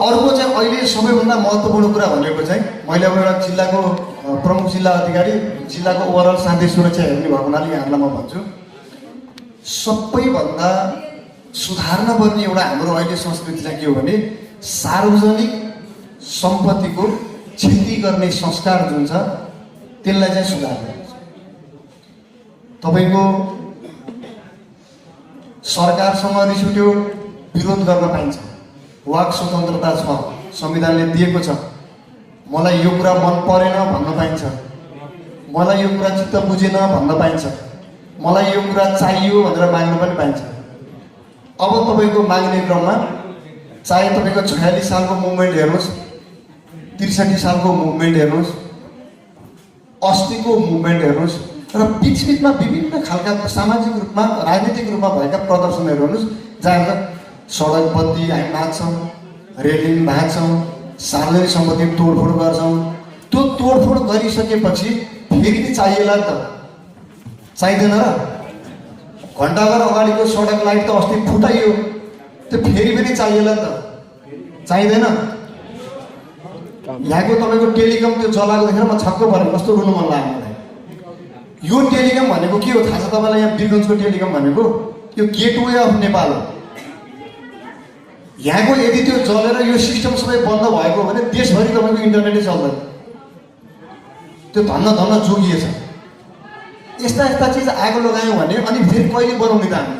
अर्को चाहिँ अहिले सबैभन्दा महत्त्वपूर्ण कुरा भनेको चाहिँ मैले अब एउटा जिल्लाको प्रमुख जिल्ला अधिकारी जिल्लाको ओभरअल शान्ति सुरक्षा हेर्ने भएको हुनाले यहाँहरूलाई म भन्छु सबैभन्दा सुधार्न पर्ने एउटा हाम्रो अहिले संस्कृति चाहिँ के हो भने सार्वजनिक सम्पत्तिको क्षति गर्ने संस्कार जुन छ त्यसलाई चाहिँ सुधार्नु तपाईको सरकारसँग रिस उठ्यो विरोध गर्न पाइन्छ वाक स्वतन्त्रता छ संविधानले दिएको छ मलाई यो कुरा मन परेन भन्न पाइन्छ मलाई यो कुरा चित्त बुझेन भन्न पाइन्छ मलाई यो कुरा चाहियो भनेर माग्न पनि पाइन्छ अब तपाईको माग्ने क्रममा चाहे तपाईको 46 सालको मुभमेन्ट हेर्नुस् 63 सालको मुभमेन्ट हेर्नुस् अस्तिको मुभमेन्ट हेर्नुस् र बीचबीचमा विभिन्न खालका सामाजिक रूपमा राजनीतिक रूपमा भएका प्रदर्शनहरू हेर्नुस् जहाँ सडक बत्ती हामी नाच्छौँ रेलिङ भाँच्छौँ सार्वजनिक सम्पत्ति तोडफोड गर्छौँ त्यो तोडफोड गरिसकेपछि फेरि पनि चाहिएला नि त चाहिँदैन र घन्टाघर अगाडिको सडक लाइट त अस्ति फुटाइयो त्यो फेरि पनि चाहिएला नि त चाहिँदैन यहाँको तपाईँको टेलिकम त्यो जलाएको देखेर म छक्क परेँ कस्तो रुनु मन लाग्यो मलाई यो टेलिकम भनेको के हो थाहा छ तपाईँलाई यहाँ वीरगन्जको टेलिकम भनेको यो गेटवे अफ नेपाल हो यहाँको यदि त्यो जलेर यो सिस्टम सबै बन्द भएको भने देशभरि तपाईँको इन्टरनेटै चल्दैन त्यो धन्न जोगिएछ यस्ता यस्ता चिज आगो लगायौँ भने अनि फेरि कहिले बनाउने त हामी